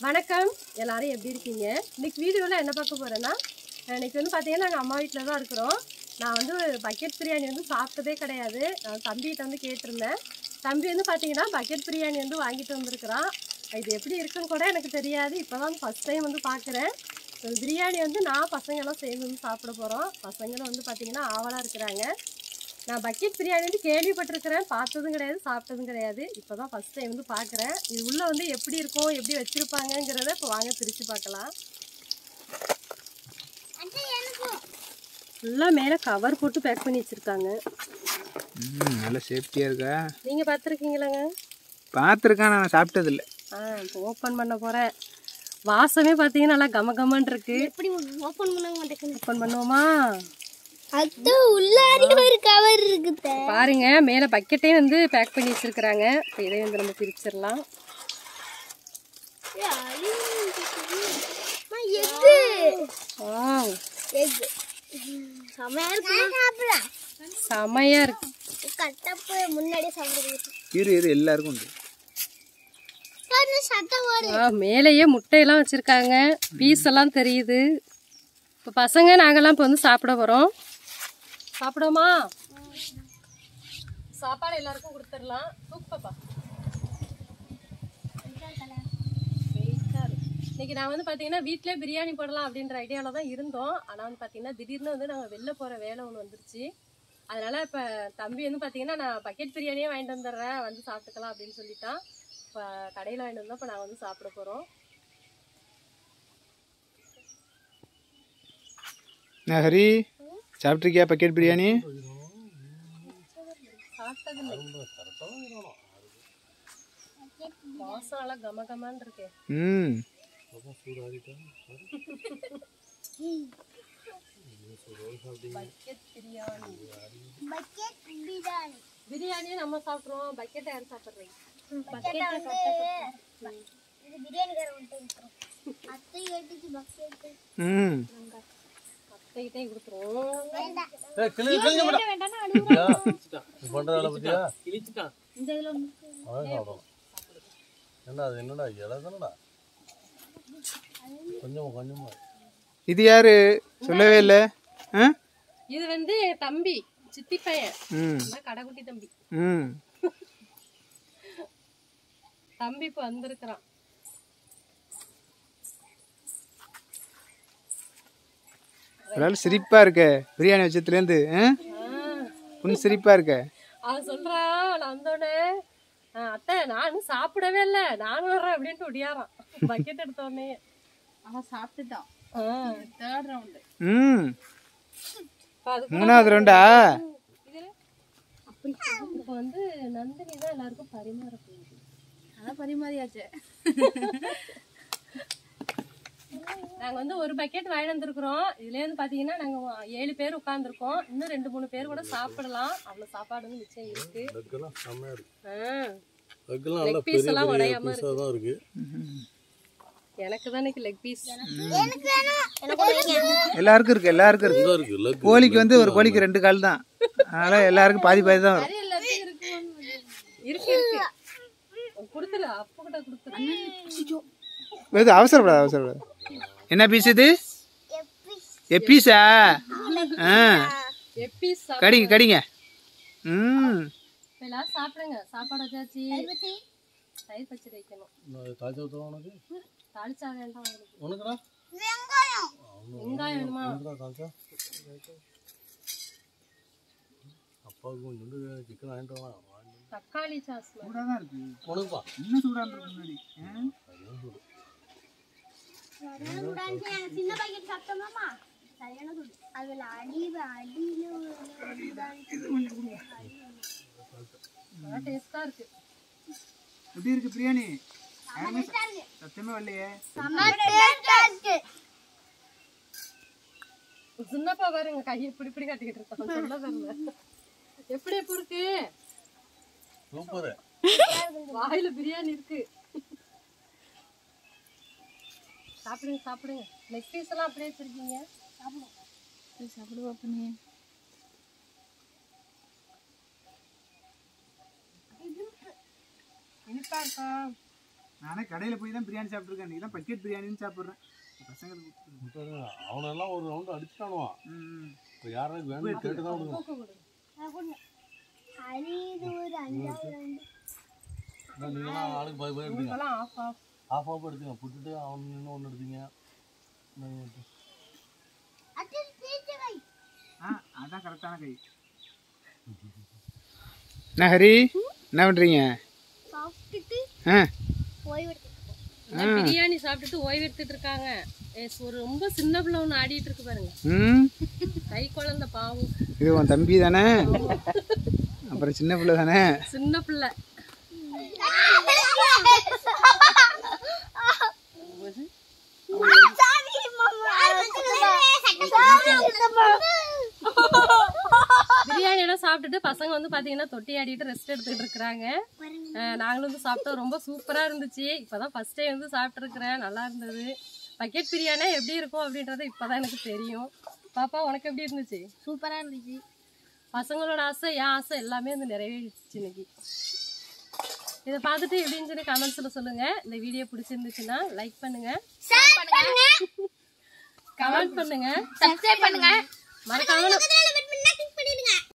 வணக்கம் எல்லாரும் எப்படி இருக்கீங்க? இன்னைக்கு வீடியோவில் என்ன பார்க்க போகிறேன்னா, இன்னைக்கு வந்து பார்த்தீங்கன்னா நாங்கள் அம்மா வீட்டில் தான் இருக்கிறோம். நான் வந்து பக்கெட் பிரியாணி வந்து சாப்பிட்டதே கிடையாது. நான் தம்பிகிட்ட வந்து கேட்டிருந்தேன். தம்பி வந்து பார்த்தீங்கன்னா பக்கெட் பிரியாணி வந்து வாங்கிட்டு வந்திருக்கிறான். இது எப்படி இருக்குன்னு கூட எனக்கு தெரியாது. இப்போ தான் ஃபஸ்ட் டைம் வந்து பார்க்குறேன். பிரியாணி வந்து நான் பசங்கெல்லாம் சேர்ந்து வந்து சாப்பிட போகிறோம். பசங்களும் வந்து பார்த்தீங்கன்னா ஆவலாக இருக்கிறாங்க. நான் பக்கெட் பிரியாணி வந்து கேள்விப்பட்டிருக்கிறேன், பார்த்ததும் கிடையாது, சாப்பிட்டதும் கிடையாது. இப்போ தான் ஃபஸ்ட் டைம் வந்து பார்க்குறேன். இது உள்ளே வந்து எப்படி இருக்கும், எப்படி வச்சுருப்பாங்கங்கிறத இப்போ வாங்க பிரித்து பார்க்கலாம். ஃபுல்லாக மேலே கவர் போட்டு பேக் பண்ணி வச்சுருக்காங்க. நல்ல சேஃப்டியாக இருக்கா? நீங்கள் பார்த்துருக்கீங்களாங்க? பார்த்துருக்கேன், நான் சாப்பிட்டதில்லை. இப்போ ஓப்பன் பண்ண போகிறேன். வாசமே பார்த்தீங்கன்னா நல்லா கமகமன்னு இருக்கு. எப்படி ஓபன் பண்ண மாட்டேங்குது? ஓப்பன் பண்ணுவோமா? அது உள்ளாடி ஒரு கவர் இருக்குது. பாருங்க, மேலே பக்கெட்டே வந்து பேக் பண்ணி வச்சிருக்கிறாங்க. இப்போ இதை வந்து நம்ம பிரிச்சிடலாம். வாவ், செமையா இருக்கு. கட்டப்பு முன்னாடி சாப்பிடுறது. இரு எல்லாருக்கும் உண்டு. மேலேயே முட்டையெல்லாம் வச்சிருக்காங்க, பீஸ் எல்லாம் தெரியுது. இப்போ பசங்க நாங்கெல்லாம் இப்போ வந்து சாப்பிட போறோம். சாப்பிடுவோமா? சாப்பாடு எல்லாருக்கும் கொடுத்துடலாம். தூக்குப்பா. இன்னைக்கு நான் வந்து பார்த்தீங்கன்னா வீட்டிலே பிரியாணி போடலாம் அப்படின்ற ஐடியாவில் தான் இருந்தோம். ஆனால் வந்து பார்த்தீங்கன்னா திடீர்னு வந்து நாங்கள் வெளில போகிற வேலை ஒன்று வந்துருச்சு. அதனால் இப்போ தம்பி வந்து பார்த்தீங்கன்னா நான் பக்கெட் பிரியாணியே வாங்கிட்டு வந்துடுறேன், வந்து சாப்பிட்டுக்கலாம் அப்படின்னு சொல்லிட்டான். இப்போ கடையில் வாங்கிட்டு வந்தால் இப்போ நாங்கள் வந்து சாப்பிட போகிறோம். ஹரி, சாப்பிட்ருக்கியா பக்கெட் பிரியாணி? வாசம் நல்லா கமகமான்னு இருக்கு. பிரியாணி நம்ம சாப்பிடுறோம், பக்கெட் யார் சாப்பிடுறீங்க? அத்தைகிட்டே கொடுத்துருவோம். இது யாரு சொல்லவே இல்லை? இது வந்து என் தம்பி, சித்தி பையன், கடைக்குட்டி தம்பி. தம்பி இப்ப வந்திருக்கிறான். சிரிப்பா இருக்க பிரியாணி வச்சதுலேருந்து புன் சிரிப்பா இருக்க. அவன் சொல்றான், நான் வந்தோடனே அத்தை நானும் சாப்பிடவே இல்லை, நானும் வர்றேன் அப்படின்ட்டு ஒடியாரான். பக்கெட் எடுத்தோடனே அவன் சாப்பிட்டுட்டான். Third round. மூணாவது ரவுண்டா? இப்போ வந்து நந்தினி தான் எல்லாருக்கும் பரிமாற போகுது. அதான் பரிமாறியாச்சு. நாங்க வந்து ஒரு பக்கெட் வாங்கி வந்திருக்கிறோம். இதுல வந்து பாத்தீங்கன்னா நாங்க 7 பேர் உட்கார்ந்துருக்கோம். இன்னும் 2-3 பேர் கூட சாப்பிடலாம். அவ்வளவு சாப்பாடு வந்து மிச்சம் இருக்கு. லெக் பீஸ் எல்லாம் உடையாம இருக்கு. எனக்கு தான் லெக் பீஸ். எல்லாருக்கும் இருக்கு, எல்லாருக்கும் இருக்கு. கோழிக்கு வந்து ஒரு கோழிக்கு 2 கால் தான், அதனால எல்லாருக்கும் பாதி பாதி தான் வரும். இருக்கு இருக்கு, கொடுத்துரு, அப்ப கிட்ட கொடுத்துரு. அவசரப்படாது அவசரப்படாது. என்ன பீஸ் இது? எப்பீஸா? கடிங்க கடிங்க. எல்லாரும் சாப்பிடுங்க. சாப்பாடு வச்சாச்சு. தயிர் பச்சடி வைக்கணும். தாளிச்சா வேண்டாம் உங்களுக்கு. வெங்காயம் வேணுமா? தக்காளி சாஸ் சின்ன பாக்கெட் சாப்பிட்டோமா? அதுல டேஸ்டா இருக்கு. எப்படி இருக்கு பிரியாணி? சத்தியமா வரலையே. சின்னப்பா பாருங்க, கையை இப்படி இப்படி காட்டிக்கிட்டு இருக்கான். சொல்ல வரல. எப்படி இருக்கு? வாயில பிரியாணி இருக்கு. சாப்பிடுங்க சாப்பிடுங்க. லெக் பீஸ் எல்லாம் அப்படியே வச்சிருக்கீங்க. சாப்பிடுவா பண்ணி. இனிப்பா இருக்கா? நானே கடையில் போய் தான் பிரியாணி சாப்பிட்ருக்கேன். நீ தான் பக்கெட் பிரியாணின்னு சாப்பிட்றேன். பசங்களுக்கு அவனெல்லாம் ஒரு ரவுண்டு அடிச்சுட்டானுவான். இப்போ யாராவது வேணும் கேட்டு தான் விடுங்க. நீங்களாம் ஆளுக்கு போய் எடுத்தீங்க, ஆஃப் ஆஃப் எடுத்தீங்க, புட்டுட்டு அவன் இன்னும் ஒன்று எடுத்தீங்க. அதான் கரெக்டான கை. என்ன ஹரி, என்ன பண்ணுறீங்க? பிரியாணி சாப்பிட்டுட்டு ஓய்வு எடுத்துட்டு இருக்காங்க. ஒரு ரொம்ப சின்ன பிள்ளை ஒன்று ஆடிட்டு இருக்கு பாருங்க. கை குழந்தை பாவம். இது உன் தம்பி தானே? அப்புறம் சின்ன பிள்ளை தானே? சின்ன பிள்ளை. பிரியாணி எல்லாம் சாப்பிட்டுட்டு பசங்க வந்து பாத்தீங்கன்னா தொட்டி ஆடிட்டு ரெஸ்ட் எடுத்துட்டு இருக்கிறாங்க. நாங்களும் வந்து சாப்பிட்டோம். ரொம்ப சூப்பரா இருந்துச்சு. இப்பதான் ஃபர்ஸ்ட் டைம் வந்து சாப்பிட்டு இருக்கிறேன். நல்லா இருந்தது. பக்கெட் பிரியாணி எப்படி இருக்கும் அப்படின்றது இப்பதான் எனக்கு தெரியும். பாப்பா உனக்கு எப்படி இருந்துச்சு? சூப்பரா இருந்துச்சு. பசங்களோட ஆசை, என் ஆசை எல்லாமே வந்து நிறைவேறிடுச்சு இன்னைக்கு. இதை பார்த்துட்டு எப்படின்னு சொல்லி கமெண்ட்ஸ்ல சொல்லுங்க. இந்த வீடியோ பிடிச்சிருந்துச்சுன்னா லைக் பண்ணுங்க, ஷேர் பண்ணுங்க, கமெண்ட் பண்ணுங்க, சப்ஸ்கிரைப் பண்ணுங்க, மறக்காம